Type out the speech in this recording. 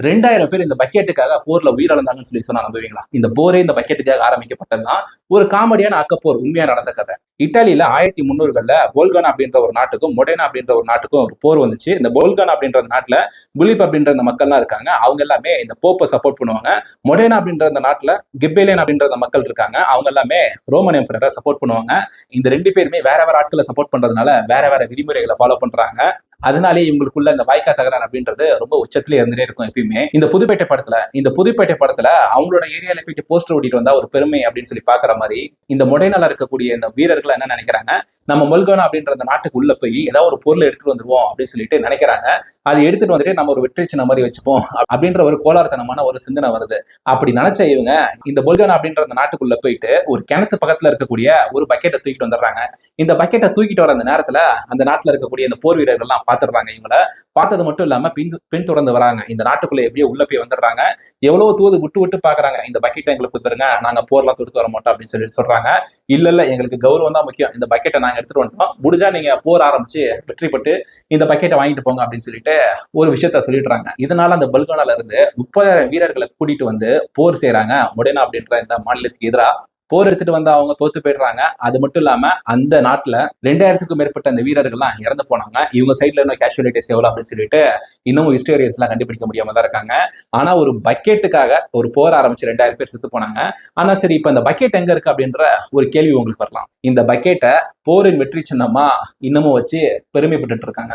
2000 பேர் இந்த பக்கெட்டுக்காக போர்ல உயிரிழந்தாங்கன்னு சொன்னா நம்புவீங்களா? இந்த போரே இந்த பக்கெட்டுக்காக ஆரம்பிக்கப்பட்டதுதான். ஒரு காமெடியான அக்கப்போர், உண்மையா நடந்த கதை. இத்தாலியில 1300கள்ல போல்கானா அப்படின்ற ஒரு நாட்டுக்கும் மொடேனா அப்படின்ற ஒரு நாட்டுக்கும் ஒரு போர் வந்துச்சு. இந்த போல்கானா அப்படின்ற நாட்டுல குலிப் அப்படின்ற அந்த மக்கள்லாம் இருக்காங்க. அவங்க எல்லாமே இந்த போப்பை சப்போர்ட் பண்ணுவாங்க. மொடேனா அப்படின்ற அந்த நாட்டுல கிப்பேலியன் அப்படின்ற அந்த மக்கள் இருக்காங்க. அவங்க எல்லாமே ரோமன் எம்பரரை சப்போர்ட் பண்ணுவாங்க. இந்த 2 பேருமே வேற வேற ஆட்களை சப்போர்ட் பண்றதுனால வேற வேற விதிமுறைகளை ஃபாலோ பண்றாங்க. அதனாலே இவங்களுக்குள்ள இந்த வாய்க்கா தகராறு அப்படின்றது ரொம்ப உச்சத்திலே இருந்துட்டே இருக்கும் எப்பயுமே. இந்த புதுப்பேட்டை படத்துல அவங்களோட ஏரியால போயிட்டு போஸ்டர் ஓட்டிட்டு வந்தா ஒரு பெருமை அப்படின்னு சொல்லி பாக்குற மாதிரி இந்த மொடைனால இருக்கக்கூடிய இந்த வீரர்கள் என்ன நினைக்கிறாங்க, நம்ம மொல்கோனா அப்படின்ற அந்த நாட்டுக்கு உள்ள போய் ஏதாவது ஒரு பொருளை எடுத்துட்டு வந்துருவோம் அப்படின்னு சொல்லிட்டு நினைக்கிறாங்க. அதை எடுத்துட்டு வந்துட்டு நம்ம ஒரு வெற்றி சின்ன மாதிரி வச்சுப்போம் அப்படின்ற ஒரு கோளாறுத்தனமான ஒரு சிந்தனை வருது. அப்படி நினைச்ச இவங்க இந்த பொல்கானா அப்படின்ற அந்த நாட்டுக்குள்ள போயிட்டு ஒரு கிணத்து பக்கத்துல இருக்கக்கூடிய ஒரு பக்கெட்டை தூக்கிட்டு வந்துடுறாங்க. இந்த பக்கெட்டை தூக்கிட்டு வர அந்த நேரத்துல அந்த நாட்டுல இருக்கக்கூடிய இந்த போர் வீரர்கள்லாம் பாத்துடுறாங்க. இவங்கள பார்த்தது மட்டும் இல்லாம பின்தொடர்ந்து வராங்க. இந்த நாட்டுக்குள்ள எப்படியோ உள்ள போய் வந்துடுறாங்க. எவ்வளவு தூது விட்டு விட்டு பாக்குறாங்க. இந்த பக்கெட்டை எங்களுக்கு கொடுத்துருங்க, நாங்க போர்லாம் தொடுத்து வர மாட்டோம் அப்படின்னு சொல்லி சொல்றாங்க. இல்ல எங்களுக்கு கௌரவம் தான் முக்கியம், இந்த பக்கெட்டை நாங்க எடுத்துட்டு வந்துட்டோம், முடிஞ்சா நீங்க போர் ஆரம்பிச்சு வெற்றி பெற்று இந்த பக்கெட்டை வாங்கிட்டு போங்க அப்படின்னு சொல்லிட்டு ஒரு விஷயத்த சொல்லிடுறாங்க. இதனால அந்த பல்கானால இருந்து 30,000 வீரர்களை கூட்டிட்டு வந்து போர் செய்யறாங்க மொடேனா அப்படின்ற இந்த மாநிலத்துக்கு எதிராக. போர் எடுத்துட்டு வந்து அவங்க தோத்து போயிடுறாங்க. அது மட்டும் இல்லாம அந்த நாட்டுல 2000க்கும் மேற்பட்ட அந்த வீரர்கள்லாம் இறந்து போனாங்க. இவங்க சைட்ல இன்னும் கேஷுவலிட்டிஸ் எவ்வளவு அப்படின்னு சொல்லிட்டு இன்னமும் ஹிஸ்டோரியன்ஸ் எல்லாம் கண்டுபிடிக்க முடியாம தான் இருக்காங்க. ஆனா ஒரு பக்கெட்டுக்காக ஒரு போர் ஆரம்பிச்சு 2000 பேர் செத்து போனாங்க. ஆனா சரி, இப்ப இந்த பக்கெட் எங்க இருக்கு அப்படின்ற ஒரு கேள்வி உங்களுக்கு வரலாம். இந்த பக்கெட்டை போரின் வெற்றி சின்னமா இன்னமும் வச்சு பெருமைப்பட்டு இருக்காங்க.